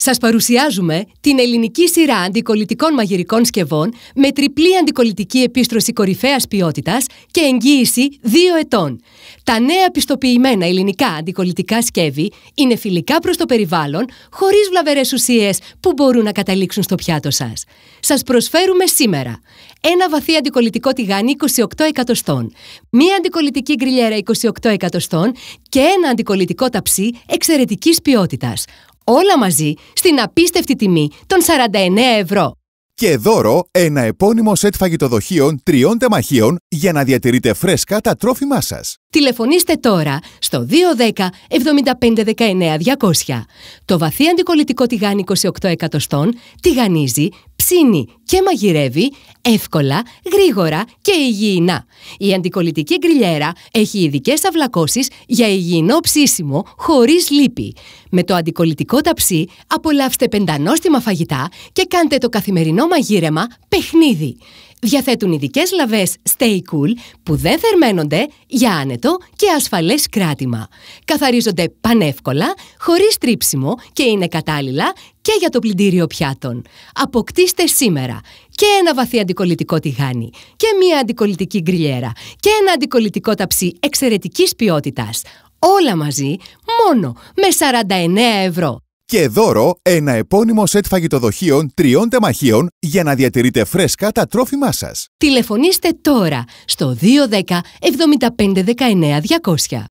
Σας παρουσιάζουμε την ελληνική σειρά αντικολλητικών μαγειρικών σκευών με τριπλή αντικολλητική επίστρωση κορυφαίας ποιότητας και εγγύηση 2 ετών. Τα νέα πιστοποιημένα ελληνικά αντικολλητικά σκεύη είναι φιλικά προς το περιβάλλον, χωρίς βλαβερές ουσίες που μπορούν να καταλήξουν στο πιάτο σας. Σας προσφέρουμε σήμερα ένα βαθύ αντικολλητικό τηγάνι 28 εκατοστών, μία αντικολλητική γκριλιέρα 28 εκατοστών και ένα αντικολλητικό ταψί εξαιρετικής ποιότητας. Όλα μαζί στην απίστευτη τιμή των 49 ευρώ. Και δώρο ένα επώνυμο σετ φαγητοδοχείων 3 τεμαχίων για να διατηρείτε φρέσκα τα τρόφιμά σας. Τηλεφωνήστε τώρα στο 210 75 19 200. Το βαθύ αντικολλητικό τηγάνι 28 εκατοστών τηγανίζει, ψήνει και μαγειρεύει εύκολα, γρήγορα και υγιεινά. Η αντικολλητική γκριλιέρα έχει ειδικές αυλακώσεις για υγιεινό ψήσιμο χωρίς λίπη. Με το αντικολλητικό ταψί απολαύστε πεντανόστιμα φαγητά και κάντε το καθημερινό μαγείρεμα παιχνίδι. Διαθέτουν ειδικές λαβές Stay Cool που δεν θερμαίνονται για άνετο και ασφαλές κράτημα. Καθαρίζονται πανεύκολα, χωρίς τρίψιμο και είναι κατάλληλα και για το πλυντήριο πιάτων. Αποκτήστε σήμερα και ένα βαθύ αντικολλητικό τηγάνι και μία αντικολλητική γκριλιέρα και ένα αντικολλητικό ταψί εξαιρετικής ποιότητας. Όλα μαζί μόνο με 49 ευρώ. Και δώρο ένα επώνυμο σετ φαγητοδοχείων 3 τεμαχίων για να διατηρείτε φρέσκα τα τρόφιμά σας. Τηλεφωνήστε τώρα στο 210 75 19 200.